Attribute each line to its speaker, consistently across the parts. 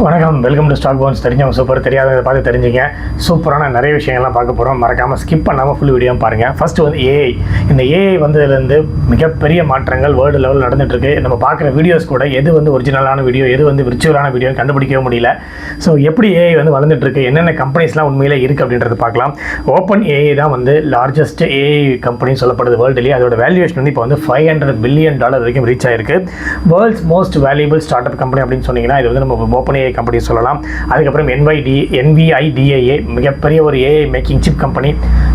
Speaker 1: வணக்கம், welcome to stock bounce. தெரிஞ்சவங்க super, தெரியாதவங்க பார்த்து தெரிஞ்சுங்க. சூப்பரான நிறைய விஷயங்கள்லாம் பார்க்க போகிறோம். மறக்காமல் ஸ்கிப் பண்ணாமல் ஃபுல் வீடியோ பாருங்கள். ஃபஸ்ட்டு வந்து ஏஐ. இந்த ஏஐ வந்ததுலேருந்து மிகப்பெரிய மாற்றங்கள் வேர்ல்டு லெவலில் நடந்துகிட்ருக்கு. நம்ம பார்க்குற வீடியோஸ் கூட எது வந்து ஒரிஜினலான வீடியோ, எது வந்து விர்ச்சுவலான வீடியோ கண்டுபிடிக்கவே முடியல. ஸோ எப்படி ஏஐ வந்து வளர்ந்துட்டுருக்கு, என்னென்ன கம்பெனிஸ்லாம் உண்மையிலே இருக்குது அப்படின்றது பார்க்கலாம். ஓப்பன் ஏஐ தான் வந்து லார்ஜஸ்ட் ஏஐ கம்பெனின்னு சொல்லப்படுது வேர்ல்டுலேயே. அதோட வேல்யூவேஷன் வந்து இப்போ வந்து $500 பில்லியன் வரைக்கும் ரீச் ஆயிருக்கு. World's most valuable start up company அப்படின்னு சொன்னீங்கன்னா இது வந்து நம்ம ஓப்பன் ஏஐ கம்பெனி சொல்லலாம். அதுக்கப்புறம் NVIDIA மிகப்பெரிய ஒரு AI making chip company.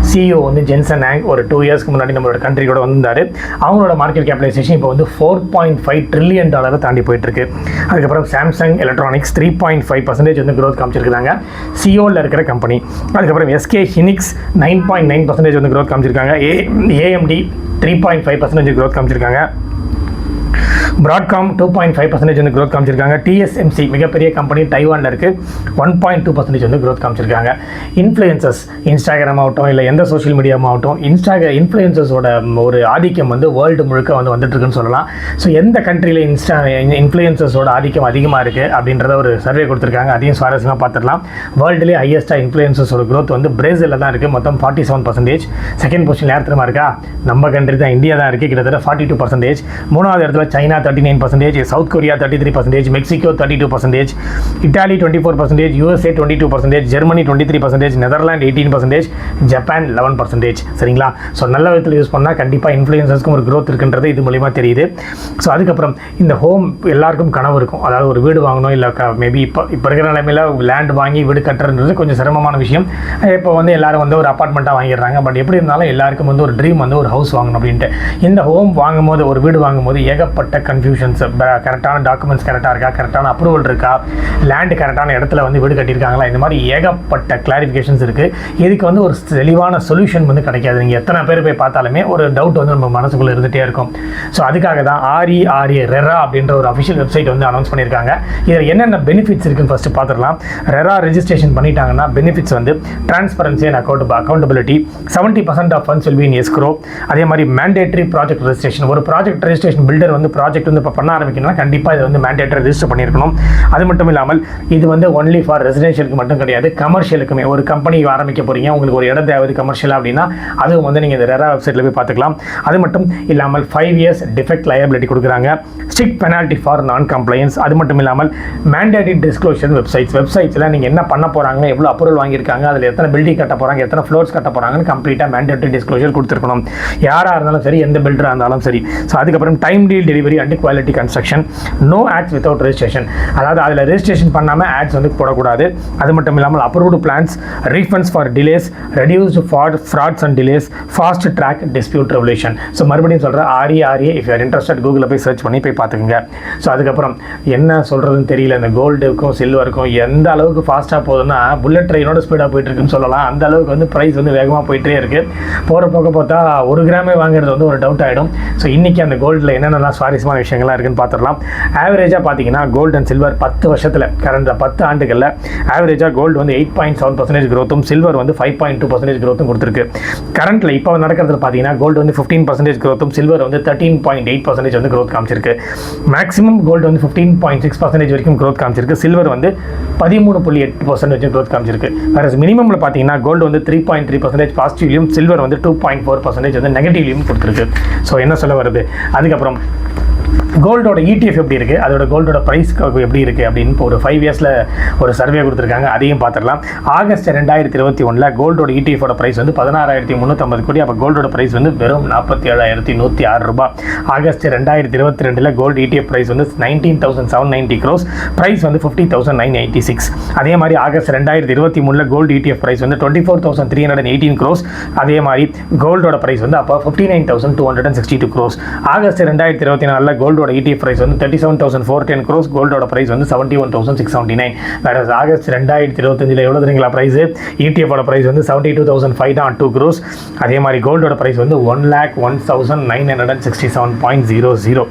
Speaker 1: CEO வந்து ஜென்சன் ஆங் ஒரு 2 இயர்ஸ்க்கு முன்னாடி நம்மளோட கண்ட்ரி கூட வந்திருந்தாரு. அவங்களோட மார்க்கெட் கேபிடலைசேஷன் இப்போ வந்து $4.5 trillion தாண்டி போயிட்டு இருக்கு. அதுக்கப்புறம் சாம்சங் எலக்ட்ரானிக்ஸ் 3.5% வந்து growth காமிச்சிருக்காங்க, சிஓவில் இருக்கிற கம்பெனி. அதுக்கப்புறம் SK ஹினிக்ஸ் 9.9% வந்து growth காமிச்சிருக்காங்க. AMD 3.5% growth காமிச்சிருக்காங்க. Broadcom 2.5% வந்து growth காமிச்சிருக்காங்க. TSMC மிகப்பெரிய கம்பெனி டைவானில் இருக்குது, 1.2% வந்து growth காமிச்சிருக்காங்க. இன்ஃப்ளூயன்சர்ஸ், இன்ஸ்டாகிராம் ஆகட்டும் இல்லை எந்த சோஷியல் மீடியாவும் இன்ஃப்ளூயன்சர்ஸோட ஒரு ஆதிக்கம் வந்து வேர்ல்டு முழுக்க வந்து வந்துட்டுருக்குன்னு சொல்லலாம். ஸோ எந்த கண்ட்ரியில் இன்ஃப்ளூயன்சர்ஸோட ஆதிக்கம் அதிகமாக இருக்குது அப்படின்றத ஒரு சர்வே கொடுத்துருக்காங்க. அதையும் சுவாரஸ்யமாக பார்த்துடலாம். வேர்ல்டுலேயே ஹையஸ்ட்டாக இன்ஃப்ளூயன்சர்ஸோட growth வந்து பிரேசிலில் தான் இருக்குது, மொத்தம் 47%. செகண்ட் பொசிஷன் யார் தெரியுமா இருக்கா? நம்ம கண்ட்ரி தான், இந்தியா தான் இருக்குது, கிட்டத்தட்ட 42%. மூணாவது இடத்துல China 39%, south Korea 33%, Mexico 32%, Italy 24%, USA 22%, Germany 23%, Netherlands 18%, Japan 11%. சரிங்களா? ஸோ நல்ல விதத்தில் யூஸ் பண்ணால் கண்டிப்பாக இன்ஃப்ளூயன்சர்ஸ்க்கும் ஒரு growth இருக்குன்றது இது மூலிமா தெரியுது. ஸோ அதுக்கப்புறம் இந்த ஹோம் எல்லாருக்கும் கனவு இருக்கும். அதாவது ஒரு வீடு வாங்கணும், இல்லை மேபி இப்போ இருக்கிற நிலைமையில் லேண்ட் வாங்கி வீடு கட்டுறதுன்றது கொஞ்சம் சிரமமான விஷயம். இப்போ வந்து எல்லாரும் வந்து ஒரு அப்பார்ட்மெண்ட்டாக வாங்கிடுறாங்க. பட் எப்படி இருந்தாலும் எல்லாருக்கும் வந்து ஒரு ட்ரீம் வந்து ஒரு ஹவுஸ் வாங்கணும் அப்படின்ட்டு. இந்த ஹோம் வாங்கும்போது, ஒரு வீடு வாங்கும்போது ஏகப்பட்ட கன்ஃபியூஷன்ஸ். கரெக்டான டாக்குமெண்ட்ஸ் கரெக்டாக இருக்கா, கரெக்டான அப்ரூவல் இருக்கா, லேண்டு கரெக்டான இடத்துல வந்து வீடு கட்டியிருக்காங்களா, இந்த மாதிரி ஏகப்பட்ட கிளாரிஃபிகேஷன்ஸ் இருக்குது. இதுக்கு வந்து ஒரு தெளிவான சொல்யூஷன் வந்து கிடைக்காது. நீங்கள் எத்தனை பேர் போய் பார்த்தாலுமே ஒரு டவுட் வந்து நம்ம மனசுக்குள்ளே இருந்துகிட்டே இருக்கும். ஸோ அதுக்காக தான் RERA அப்படின்ற ஒரு அஃபிஷியல் வெப்சைட் வந்து அனௌன்ஸ் பண்ணியிருக்காங்க. இதில் என்னென்ன பெனிஃபிட்ஸ் இருக்குன்னு ஃபஸ்ட்டு பார்த்துடலாம். ரெரா ரெஜிஸ்ட்ரேஷன் பண்ணிட்டாங்கன்னா பெனிஃபிட்ஸ் வந்து transparency and accountability, 70% of funds will be in escrow. அதே மாதிரி மேண்டேட்டரி ப்ராஜெக்ட் ரெஜிஸ்ட்ரேஷன். ஒரு ப்ராஜெக்ட் ரெஜிஸ்ட்ரேஷன் பில்டர் வந்து ப்ராஜெக்ட் வந்து இப்போ பண்ண ஆரம்பிக்கணும்னா கண்டிப்பாக இது வந்து மேண்டேட்டரி ரெஜிஸ்டர் பண்ணியிருக்கணும். அது மட்டும் இல்லாமல் இது வந்து ஒன்லி ஃபார் ரெசிடென்ஷியலுக்கு மட்டும் கிடையாது, கமர்ஷியலுக்குமே. ஒரு கம்பெனி ஆரம்பிக்க போகிறீங்க, உங்களுக்கு ஒரு இடம் தேவை கமர்ஷியலாக அப்படின்னா அதுவும் வந்து நீங்கள் இந்த ரெரா வெப்சைட்டில் போய் பார்த்துக்கலாம். அது மட்டும் இல்லாமல் 5 years டிஃபெக்ட் லயபிலிட்டி கொடுக்குறாங்க, ஸ்ட்ரிக்ட் பெனால்ட்டி ஃபார் நான் கம்ப்ளைன்ஸ். அது மட்டும் இல்லாமல் மேண்டேட்டரி டிஸ்க்ளோஷர் வெப்சைட்ஸில் நீங்கள் என்ன பண்ண போகிறாங்க, எவ்வளோ அப்ரூவல் வாங்கியிருக்காங்க, அதில் எத்தனை பில்டிங் கட்ட போகிறாங்க, எத்தனை ஃப்ளோர்ஸ் கட்ட போகிறாங்கன்னு கம்ப்ளீட்டாக மேண்டேட்டரி டிஸ்க்ளோஷர் கொடுத்துருக்கணும், யாராக இருந்தாலும் சரி, எந்த பில்டராக இருந்தாலும் சரி. ஸோ அதுக்கப்புறம் time deal delivery and quality construction, no ads without registration. அதாவது அதில் ரெஜிஸ்ட்ரேஷன் பண்ணாமல் ஆட்ஸ் வந்து போடக்கூடாது. அது மட்டும் இல்லாமல் approved plans, refunds for delays, reduced for frauds and delays, fast track dispute revolution. So மறுபடியும் சொல்கிறேன், RERA. இஃப் யூஆர் இன்ட்ரெஸ்டட் கூகுளில் போய் சர்ச் பண்ணி போய் பார்த்துக்குங்க. ஸோ அதுக்கப்புறம் என்ன சொல்கிறதுன்னு தெரியல. இந்த கோல்டுக்கும் சில்வருக்கும் எந்த அளவுக்கு ஃபாஸ்ட்டாக போகுதுன்னா புல்லட் ட்ரெயினோட ஸ்பீடாக போயிட்டு இருக்குன்னு சொல்லலாம். அந்த அளவுக்கு வந்து ப்ரைஸ் வந்து வேகமாக போயிட்டே இருக்குது. போகிற போக பார்த்தா 1 கிராமே வாங்குறது வந்து ஒரு டவுட் ஆகிடும். ஸோ இன்றைக்கி அந்த கோல்டில் என்னென்னலாம் சுவாரஸ்யமான விஷயங்கள்லாம் இருக்குன்னு பார்த்துடலாம். ஆவரேஜாக பார்த்தீங்கன்னா கோல்டு அண்ட் சில்வர் 10 வருஷத்தில், கடந்த 10 ஆண்டுகளில் ஆவரேஜாக கோல்டு வந்து 8.7% growth, சில்வர் வந்து 5.2% growth கொடுத்துருக்கு. கரண்ட்டில் இப்போ நடக்கிறதுல பார்த்தீங்கன்னா கோல்டு வந்து 15% growth, சில்வர் வந்து 13.8% வந்து growth காமிச்சிருக்கு. மேக்ஸிமம் கோல்டு வந்து 15.6% வரைக்கும் growth காமிச்சிருக்கு, சில்வர் வந்து 13.8% வரைக்கும் growth காமிச்சிருக்கு. வேறு மினிமமில் பார்த்தீங்கன்னா கோல்டு வந்து 3.3% பாசிட்டிவ்லையும், சில்வர் வந்து 2.4% வந்து நெகட்டிவ்லையும் கொடுத்துருக்கு. ஸோ என்ன சொல்ல வருது? அதுக்கப்புறம் கோல்டோட ETF எப்படி இருக்குது, அதோட கோல்டோட ப்ரைஸ் எப்படி இருக்குது அப்படின்னு இப்போ ஒரு 5 yearsல ஒரு சர்வே கொடுத்துருக்காங்க. அதையும் பார்த்துடலாம். ஆகஸ்ட் 2021 கோல்டோட ETFோட ப்ரைஸ் வந்து 16,350 கோடி. அப்போ கோல்டோட ப்ரைஸ் வந்து வெறும் 47,106 ரூபாய். ஆகஸ்ட் 2022 கோல்டு ETF ப்ரைஸ் வந்து 19,790 crores, ப்ரைஸ் வந்து 50,986. அதே மாதிரி ஆகஸ்ட் 2023 கோல்டு ETF ப்ரைஸ் வந்து 24,318 crores. அதே மாதிரி கோல்டோட ப்ரைஸ் வந்து அப்போ 59,262 crores. ஆகஸ்ட் 2024 கோல்டோட ETF பிரைஸ் வந்து 37,410 crores, கோல்டோட பிரைஸ் வந்து 71,679. வேற ஆகஸ்ட் 2025 எவ்வளவு தெரியுங்களா பிரைஸ்? ETF ஓட பிரைஸ் வந்து 72,502 crores. அதே மாதிரி கோல்டோட பிரைஸ் வந்து 1,01,967.00.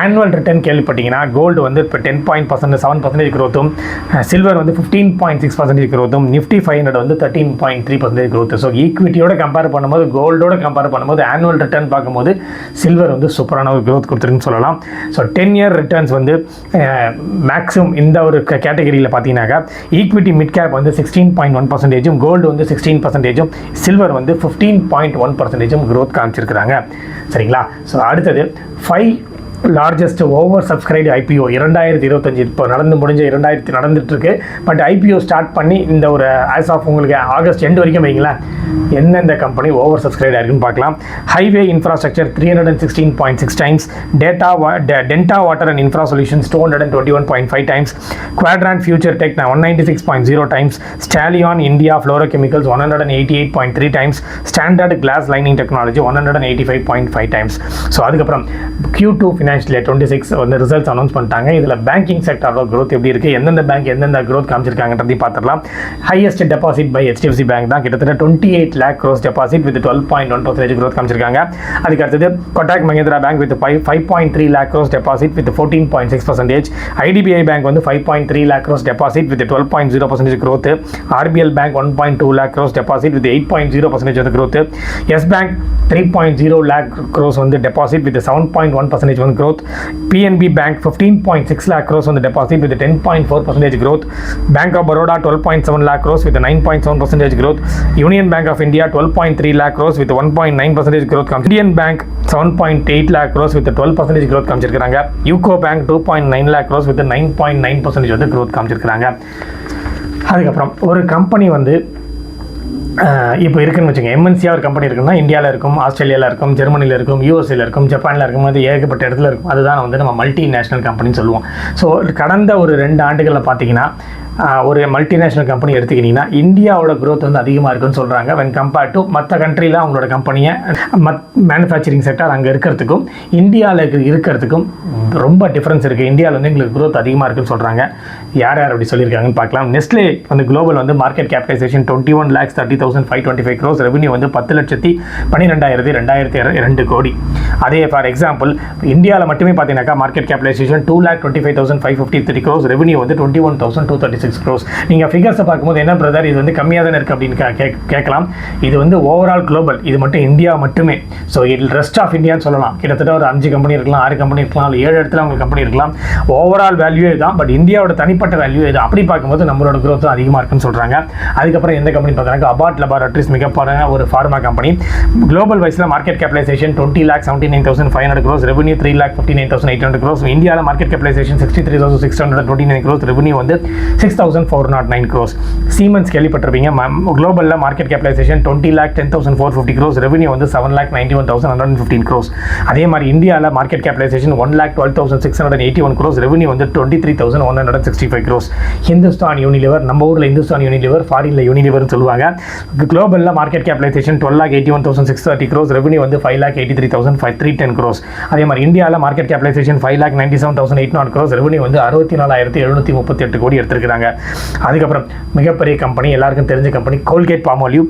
Speaker 1: ஆனுவல் ரிட்டர்ன் கேள்விப்பட்டீங்கன்னா கோல்டு வந்து இப்போ 10.7% growth-உம், சில்வர் வந்து 15.6% growth-உம், நிஃப்டி 500 வந்து 13.3% growth. ஸோ ஈக்விட்டியோட கம்பேர் பண்ணும்போது, கோல்டோட கம்பேர் பண்ணும்போது, ஆனுவல் ரிட்டர்ன் பார்க்கும்போது சில்வர் வந்து சூப்பரான ஒரு growth கொடுத்துருக்குன்னு சொல்லலாம். சொல்லலாம். ஸோ 10 இயர் ரிட்டர்ன்ஸ் வந்து மேக்ஸிமம் இந்த ஒரு கேட்டகரியில் பார்த்தீங்கன்னாக்கா ஈக்விட்டி மிட் கேப் வந்து 16.1%, கோல்டு வந்து 16%, சில்வர் வந்து 15.1% growth காமிச்சிருக்கிறாங்க. சரிங்களா? ஸோ அடுத்தது 5 லார்ஜஸ்ட் ஓவர் சப்ஸ்கிரைப்டு IPO 2025 இப்போ நடந்துட்டு இருக்கு. பட் IPO ஸ்டார்ட் பண்ணி இந்த ஒரு ஆஸ் ஆஃப் உங்களுக்கு ஆகஸ்ட் எண்ட் வரைக்கும் வைங்களேன், எந்தெந்த கம்பெனி ஓவர் சப்ஸ்கிரைப் ஆயிருக்குன்னு பார்க்கலாம். Highway infrastructure 316.6 times, Denta water and infra solutions 221.5 times, Quadrant future tech 196.0 times, Stallion India fluorochemicals 188.3 times, standard glass lining technology 185.5 times. So அதுக்கப்புறம் Q2 ஃபினான்ஷியல் இயர் 26 வந்து results announce பண்ணிட்டாங்க. இதில் banking செக்டரோட growth எப்படி இருக்குது, எந்தெந்த bank எந்தெந்த growth காமிச்சிருக்காங்கன்றதையும் பார்த்துடலாம். Highest deposit by HDFC bank தான், கிட்டத்தட்ட 28 lakh crores deposit with 12.1% growth காமிச்சிருக்காங்க. அதுக்கு அடுத்தது Kotak Mahindra bank with 5.3 lakh crores deposit with 14.6%, IDBI bank வந்து 5.3 lakh crores deposit with 12.0% growth, RBL bank 1.2 lakh crores deposit with 8.0% growth, yes bank 3.0 lakh crores வந்து deposit with 7.1% growth, PNB Bank 15.6 lakh crores on the deposit with a 10.4% growth, Bank of Baroda 12.7 lakh crores with a 9.7% growth, Union Bank of India 12.3 lakh crores with a 1.9% growth, Indian Bank 7.8 lakh crores with a 12% growth காமிச்சிருக்காங்க, UCO Bank 2.9 lakh crores with a 9.9% வந்து growth காமிச்சிருக்காங்க. அதுக்கப்புறம் ஒரு company வந்து இப்போ இருக்குன்னு வச்சுங்க, MNCயாக ஒரு கம்பெனி இருக்குன்னா இந்தியாவில் இருக்கும், ஆஸ்திரேலியாவில் இருக்கும், ஜெர்மனியில் இருக்கும், யூஎஸ்ஏல இருக்கும், ஜப்பானில் இருக்கும், அது ஏகப்பட்ட இடத்துல இருக்கும். அதுதான் வந்து நம்ம மல்டிநேஷ்னல் கம்பெனின்னு சொல்லுவோம். ஸோ கடந்த ஒரு 2 ஆண்டுகளில் பார்த்தீங்கன்னா ஒரு மல்டிநேஷ்னல் கம்பெனி எடுத்துக்கிட்டிங்கன்னா இந்தியாவோட growth வந்து அதிகமாக இருக்குன்னு சொல்கிறாங்க. வென் கம்பேர்ட் டு மற்ற கண்ட்ரியில் அவங்களோட கம்பெனியை மேனுஃபேக்சரிங் செக்டர் அங்கே இருக்கிறதுக்கும் இந்தியாவில் இருக்கிறதுக்கும் ரொம்ப டிஃப்ரென்ஸ் இருக்குது. இந்தியாவில் வந்து எங்களுக்கு growth அதிகமாக இருக்குன்னு சொல்கிறாங்க. யார் அப்படி சொல்லியிருக்காங்கன்னு பார்க்கலாம். நெஸ்லே வந்து குளோபல் வந்து மார்க்கெட் கேபிடலைசேஷன் 21,30,525 crores, ரெவன்யூ வந்து 10,12,202 கோடி. அதே ஃபார் எக்ஸாம்பிள் இந்தியாவில் மட்டுமே பார்த்தீங்கன்னாக்கா மார்க்கெட் கேபிடலைசேஷன் 2,25,553 crores, ரெவன்யூ வந்து 21,236 crores. நீங்கள் ஃபிகர்ஸை பார்க்கும்போது என்ன பிரதர் இது வந்து கம்மியாக தானே இருக்குது அப்படின்னு கேட்கலாம். இது வந்து ஓவரால் குளோபல், இது மட்டும் இந்தியா மட்டுமே. ஸோ இது ரெஸ்ட் ஆஃப் இந்தியான்னு சொல்லலாம். கிட்டத்தட்ட ஒரு 5 கம்பெனி இருக்கலாம், 6 கம்பெனி இருக்கலாம், 7 இடத்துல அவங்க கம்பெனி இருக்கலாம். ஓவரால் வேல்யூ இதுதான். பட் இந்தியாவோட தனிப்பட்ட வேல்யூ இது. அப்படி பார்க்கும்போது நம்மளோட growth அதிகமாக இருக்குன்னு சொல்கிறாங்க. அதுக்கப்புறம் எந்த கம்பெனி பார்த்தீங்கன்னா அபாட் லெபார்டரிஸ் மிகப்பெரிய ஒரு ஃபார்மா கம்பெனி. குளோபல் வைஸில் market capitalisation 20,79,500 crores, revenue 3,59,800 crores. இந்தியாவில் மார்க்கெட் கேபிடலைசேஷன் 63,629 crores, ரெவன்யூ வந்து 6,409 crores. சீமென்ஸ் கேள்விப்பட்டிருப்பீங்க. குளோபலில் மார்க்கெட் கேபிடலைசேஷன் 20,10,450 crores, ரெவன்யூ வந்து 7,91,115 crores. அதே மாதிரி இந்தியாவில் மார்க்கெட் கேபிடலைசேஷன் 1,12,681 crores, ரெவன்யூ வந்து 23,165 crores. ஹிந்துஸ்தான் யூனிலிவர், நம்ம ஊரில் ஹிந்துஸ்தான் யூனிலிவர், ஃபாரினில் யூனிலிவர்னு சொல்லுவாங்க. குளோபலில் மார்க்கெட் கேபிடலைசேஷன் 12,81,630 crores, ரெவன்யூ வந்து 5,83,310 crores. அதே மாதிரி இந்தியாவில் மார்க்கெட் கேபிடலைசேஷன் 5,97,800 crores, ரெவன்யூ வந்து 64,738 கோடி எடுத்திருக்கிறாங்க. அதுக்கப்புறம் மிகப்பெரிய கம்பெனி, எல்லாருக்கும் தெரிஞ்ச company Colgate Palmolive.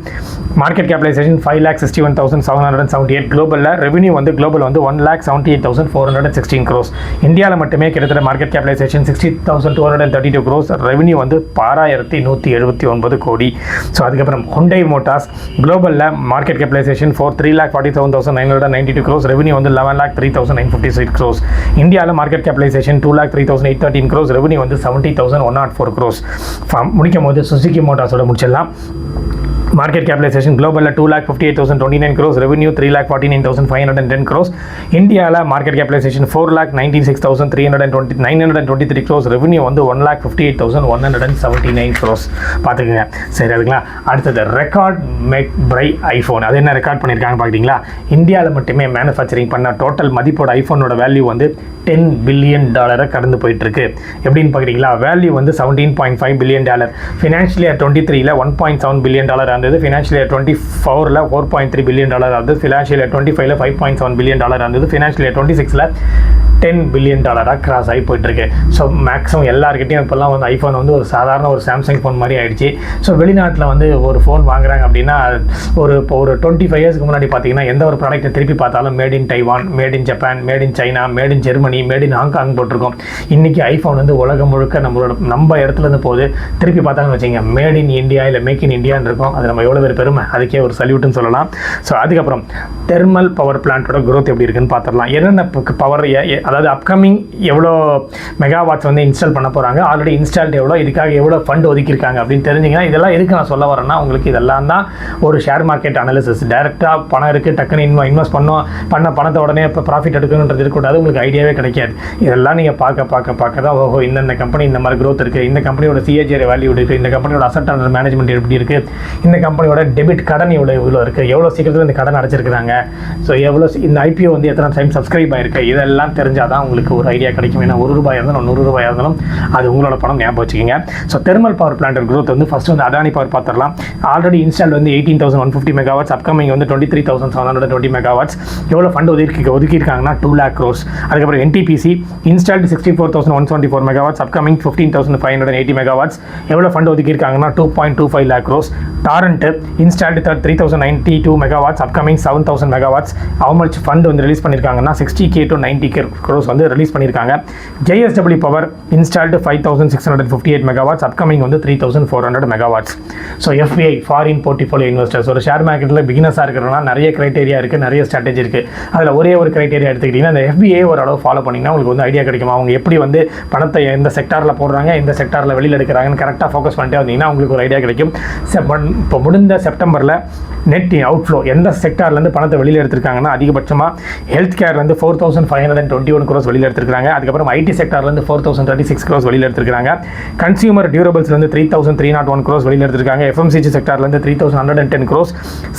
Speaker 1: Market capitalisation 5,61,778, குளோபலில் ரெவன்யூ வந்து குளோபல் வந்து 1,78,416 crores. இந்தியாவில் மட்டுமே கிட்டத்தட்ட மார்க்கெட் கேபிடலைசேஷன் 60,232 crores, ரெவன்யூ வந்து 6,179 கோடி. ஸோ அதுக்கப்புறம் ஹுண்டை மோட்டார்ஸ் குளோபலில் மார்க்கெட் கேபிடலைசேஷன் 3,47,992 crores, ரெவன்யூ வந்து 11,03,956 crores. இந்தியாவில் மார்க்கெட் கேபிடலைசேஷன் 2,03,813 crores, ரெவன்யூ வந்து 70,104 crores. முடிக்கும் போது சுசுகி மோட்டார்ஸோட முடிச்சிடலாம். மார்க்கெட் கேபிடலைசேஷன் குளோபலில் 2,58,029 crores, ரெவன்யூ 3,49,510 crores. இந்தியாவில் மார்க்கெட் கேபிடலைசேஷன் 4,96,923 crores, ரெவன்யூ வந்து 1,58,179 crores. பார்த்துக்குங்க. சரி, அதுங்களா அடுத்தது ரெக்கார்ட் மேக் பை ஐஃபோன். அது என்ன ரெக்கார்ட் பண்ணியிருக்காங்க பார்க்குறீங்களா? இந்தியாவில் மட்டுமே மேனுஃபேக்சரிங் பண்ண டோட்டல் மதிப்போட ஐஃபோனோட வேல்யூ வந்து $10 billion கடந்து போயிட்டுருக்கு. எப்படின்னு பார்க்குறீங்களா? வேல்யூ வந்து $17.5 billion. ஃபினான்ஷியல் இயர் 23ல் $1.7 billion இருந்தது. ஃபினான்ஷியல் இயர் 24ல் $4.3 billion இருந்தது. ஃபினான்ஷியல் இயர் 25ல் $5.7 billion இருந்தது. ஃபினான்ஷியல் இயர் 26ல் $10 billion கிராஸ் ஆகி போயிட்டுருக்கு. ஸோ மேக்ஸிமம் எல்லாருக்கிட்டையும் இப்போல்லாம் வந்து ஐஃபோன் வந்து ஒரு சாதாரண ஒரு சாம்சங் ஃபோன் மாதிரி ஆயிடுச்சு. ஸோ வெளிநாட்டில் வந்து ஒரு ஃபோன் வாங்குறாங்க அப்படின்னா இப்போ ஒரு 25 இயர்ஸ்க்கு முன்னாடி பார்த்தீங்கன்னா எந்த ஒரு ப்ராடக்ட்டை திருப்பி பார்த்தாலும் made in Taiwan, made in Japan, made in China, made in Germany, made in Hong Kong போட்டிருக்கோம். இன்றைக்கி ஐஃபோன் வந்து உலகம் முழுக்க நம்ம இடத்துலேருந்து போகுது. திருப்பி பார்த்தாங்கன்னு வச்சுங்க மேட் இன் இந்தியா இல்லை மேக் இன் இந்தியான்னு இருக்கும். அது நம்ம எவ்வளோ பேர் பெருமை, அதுக்கே ஒரு சல்யூட்னு சொல்லலாம். ஸோ அதுக்கப்புறம் தெர்மல் பவர் பிளான்ட்டோட growth எப்படி இருக்குன்னு பார்த்துடலாம். என்னென்ன பவர், அதாவது அப்கமிங் எவ்வளோ மெகாவாட்ஸ் வந்து இன்ஸ்டால் பண்ண போகிறாங்க, ஆல்ரெடி இன்ஸ்டால்டு எவ்வளோ, இதுக்காக எவ்வளோ ஃபண்ட் ஒதுக்கியிருக்காங்க அப்படின்னு தெரிஞ்சிங்கன்னா இதெல்லாம் எதுக்கு நான் சொல்ல வரேன்னா உங்களுக்கு இதெல்லாம் தான் ஒரு ஷேர் மார்க்கெட் அனாலிசிஸ். டேரெக்டாக பணம் இருக்குது, டக்குன்னு இன்வெஸ்ட் பண்ண பணத்தை உடனே இப்போ ப்ராஃபிட் எடுக்கணுன்றது இருக்கக்கூடாது, உங்களுக்கு ஐடியாவே கிடைக்காது. இதெல்லாம் நீங்கள் பார்க்க தான் ஓஹோ இந்த கம்பெனி இந்த மாதிரி க்ரோத் இருக்குது, இந்த கம்பெனியோட சிஏஜிஆர் வேல்யூ இருக்குது, இந்த கம்பெனியோட அசெட் அண்டர் மேனேஜ்மெண்ட் எப்படி இருக்குது, இந்த கம்பெனியோட டெபிட் கடன் இவ்வளோ இருக்குது, எவ்வளோ சீக்கிரத்தில் இந்த கடன் அடைச்சிருக்காங்க, ஸோ எவ்வளோ இந்த ஐபிஓ வந்து எத்தனை டைம் சப்ஸ்கிரைப் ஆயிருக்கு, இதெல்லாம் தெரிஞ்சால் தான் உங்களுக்கு ஒரு ஐடியா கிடைக்கும். ஏன்னா ₹1 இருந்தாலும் ₹100 இருந்தாலும் அது உங்களோட பணம், ஞாபகம் வச்சுக்கோங்க. So thermal power plant growth வந்து ஃபஸ்ட்டு வந்து அதானி பவர் பார்த்துடலாம். ஆல்ரெடி இன்ஸ்டால் வந்து 18,150 மெகாவாட்ஸ், அப்கமிங் வந்து 23,720 மெகாவாட்ஸ். எவ்வளோ ஃபண்ட் ஒதுக்கியிருக்காங்கன்னா 2 lakh crores. அதுக்கப்புறம் NTPC installed 64,174 megawatts, upcoming 15,580 megawatts. எவ்வளோ ஃபண்ட் ஒதுக்கியிருக்காங்கன்னா 2.25 lakh crores. Torrent installed 3,092 megawatts, upcoming 7,000 megawatts. how much fund வந்து ரிலீஸ் பண்ணியிருக்காங்கன்னா 60K to 90K crores வந்து ரிலீஸ் பண்ணியிருக்காங்க. JSW power installed 5,658 megawatts, upcoming வந்து 3,400 megawatts. So FBI foreign portfolio investors, ஒரு share மார்க்கெட்டில் பிகினஸாக இருக்கிறனா நிறைய கிரைட்டேரியா இருக்குது, நிறைய ஸ்ட்ராட்டஜி இருக்குது. அதில் ஒரே ஒரு கிரைட்டேரியா எடுத்துக்கிட்டிங்கன்னா அந்த FBA ஒரு அளவு ஃபாலோ பண்ணிங்கன்னா உங்களுக்கு வந்து ஐடியா கிடைக்கும். அவங்க எப்படி வந்து பணத்தை எந்த செக்டாரில் போடுறாங்க, எந்த செக்டாரில் வெளியில் எடுக்கிறாங்கன்னு கரெக்டாக ஃபோக்கஸ் பண்ணிட்டே வந்தீங்கன்னா உங்களுக்கு ஒரு ஐடியா கிடைக்கும். இப்போ முடிந்த செப்டம்பரில் நெட் அவுட்ஃப்ளோ எந்த செக்டார்லேருந்து பணத்தை வெளியில் எடுத்திருக்காங்கன்னா அதிகபட்சமாக ஹெல்த் கேர்லேருந்து 4,521 crores வெளியில் எடுத்திருக்காங்க. அதுக்கப்புறம் ஐடி செக்டார்லேருந்து 4,036 crores வெளியில் எடுத்திருக்காங்க. கன்சியூமர் டியூரபிள்ஸ்லேருந்து 3,301 crores வெளியில் எடுத்திருக்காங்க. FMCG செக்டார்லேருந்து 3,110 crores.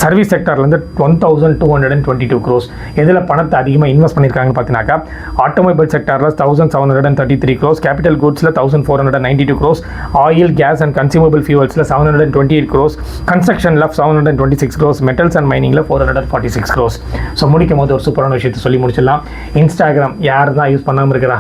Speaker 1: சர்வீஸ் செக்டார்லேருந்து 1,222 crores. எதில் பணத்தை அதிகமாக இன்வெஸ்ட் பண்ணியிருக்காங்கன்னு பார்த்தீங்கன்னாக்கா ஆட்டோமொபைல் செக்டாரில் 1,733 crores, கேபிட்டல் குட்ஸில் 1,492 crores, oil gas and consumable ஃபியூவல்ஸில் 728 crores, கன்ஸ்ட்ரக்ஷனில் 726 crores, மெட்டல்ஸ் அண்ட் மைனிங்கில் 446 crores. ஸோ முடிக்கும் போது ஒரு சூப்பரான விஷயத்தை சொல்லி முடிச்சிடலாம். இன்ஸ்டாகிராம் யார் தான் யூஸ் பண்ணாமல் இருக்கிறா?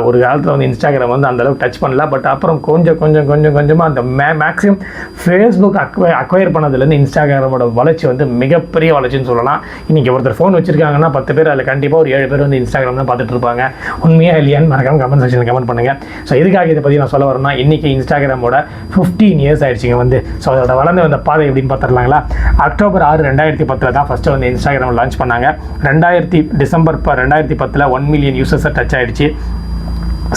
Speaker 1: ஒரு காலத்தில் வந்து இன்ஸ்டாகிராம் வந்து அந்தளவுக்கு டச் பண்ணல, பட் அப்புறம் கொஞ்சமாக அந்த மேக்ஸிமம் ஃபேஸ்புக் அக்வயர் பண்ணதுலேருந்து இன்ஸ்டாகிராமோட வளர்ச்சி வந்து மிகப்பெரிய வளர்ச்சின்னு சொல்லலாம். இன்றைக்கி ஒருத்தர் ஃபோன் வச்சிருக்காங்கன்னா 10 பேர் அதில் கண்டிப்பாக ஒரு 7 பேர் வந்து இன்ஸ்டாகிராம் தான் பார்த்துட்டு இருப்பாங்க. உண்மையாக இல்லையான்னு மறக்காம கமெண்ட் செக்ஷனில் கமெண்ட் பண்ணுங்கள். ஸோ இதுக்காக இதை பற்றி நான் சொல்ல வரேன்னா இன்றைக்கி இன்ஸ்டாகிராமோட 15 years ஆயிடுச்சுங்க வந்து. ஸோ அதோட வளர்ந்து வந்த பாதை எப்படின்னு பார்த்துடலாங்களா? அக்டோபர் 6, 2010 தான் ஃபஸ்ட்டு வந்து இன்ஸ்டாகிராம் லான்ச் பண்ணாங்க. டிசம்பர் 2010 1 million யூசர்ஸை டச் ஆகிடுச்சு.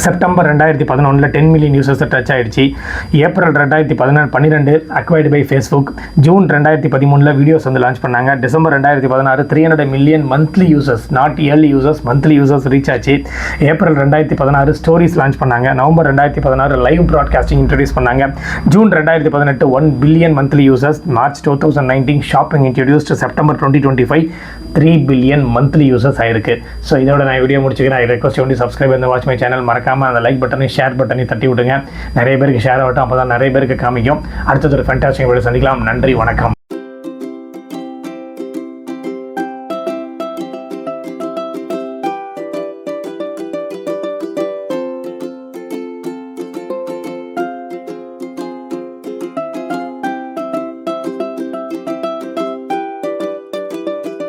Speaker 1: செப்டம்பர் 2011 10 million யூசர்ஸை டச் ஆகிடுச்சு. April 2012 acquired by Facebook. June 2013 videos வந்து லான்ச் பண்ணாங்க. December 2016 300 million monthly users, not yearly users, monthly users reach ஆச்சு. ஏப்ரல் 2016 ஸ்டோரிஸ் லான்ச் பண்ணாங்க. நவம்பர் 2016 லைவ் ப்ராட்காஸ்டிங் இன்ட்ரடியூஸ் பண்ணாங்க. June 2018 1 billion monthly users. March 2019 shopping introduced. September 2025 3 billion monthly users ஆயிருக்கு. So இதோட நான் video முடிச்சுக்கிறேன். I request only subscribe and watch my channel. மறக்காமல் அந்த like பட்டனை, ஷேர் பட்டனை தட்டி விடுங்க. நிறைய பேருக்கு ஷேர் ஆகட்டும், அப்போ தான் நிறைய பேருக்கு காமிக்கும். அடுத்தது ஒரு ஃபேண்டாஸ்டிக் வீடியோ சந்திக்கலாம். நன்றி, வணக்கம்.